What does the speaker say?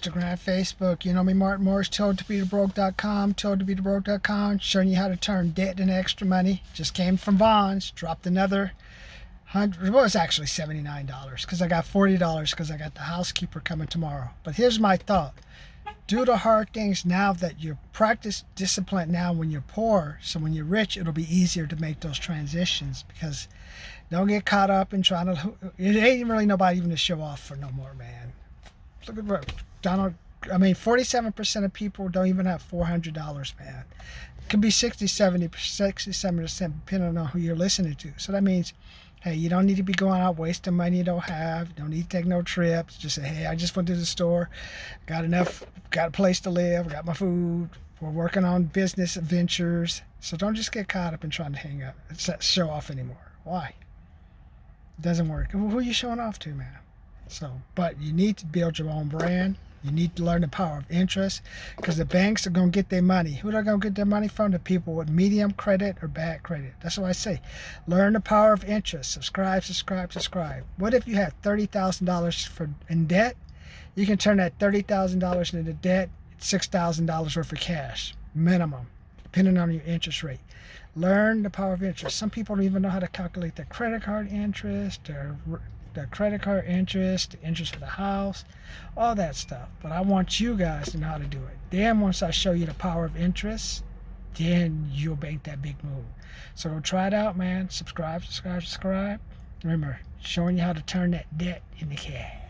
Instagram, Facebook. You know me, Martin Morris, toldtobethebroke.com, toldtobethebroke.com, showing you how to turn debt into extra money. Just came from Vons, dropped another $100, well, it's actually $79 because I got $40 because I got the housekeeper coming tomorrow. But here's my thought. Do the hard things now that you practice discipline now when you're poor, so when you're rich, it'll be easier to make those transitions, because don't get caught up in trying to, it ain't really nobody even to show off for no more, man. Look at Donald, 47% of people don't even have $400, man. It could be 67% depending on who you're listening to. So that means, hey, you don't need to be going out wasting money you don't have. You don't need to take no trips. Just say, hey, I just went to the store, got a place to live, got my food. We're working on business ventures. So don't just get caught up in trying to hang up, show off anymore. Why? It doesn't work. Who are you showing off to, man? So, but you need to build your own brand. You need to learn the power of interest, because the banks are going to get their money. Who are they going to get their money from? The people with medium credit or bad credit. That's what I say. Learn the power of interest. Subscribe. What if you had $30,000 in debt? You can turn that $30,000 into debt, $6,000 worth of cash, minimum, depending on your interest rate. Learn the power of interest. Some people don't even know how to calculate their credit card interest, their credit card interest, the interest of the house, all that stuff. But I want you guys to know how to do it. Then once I show you the power of interest, then you'll make that big move. So go try it out, man. Subscribe. Remember, showing you how to turn that debt into cash.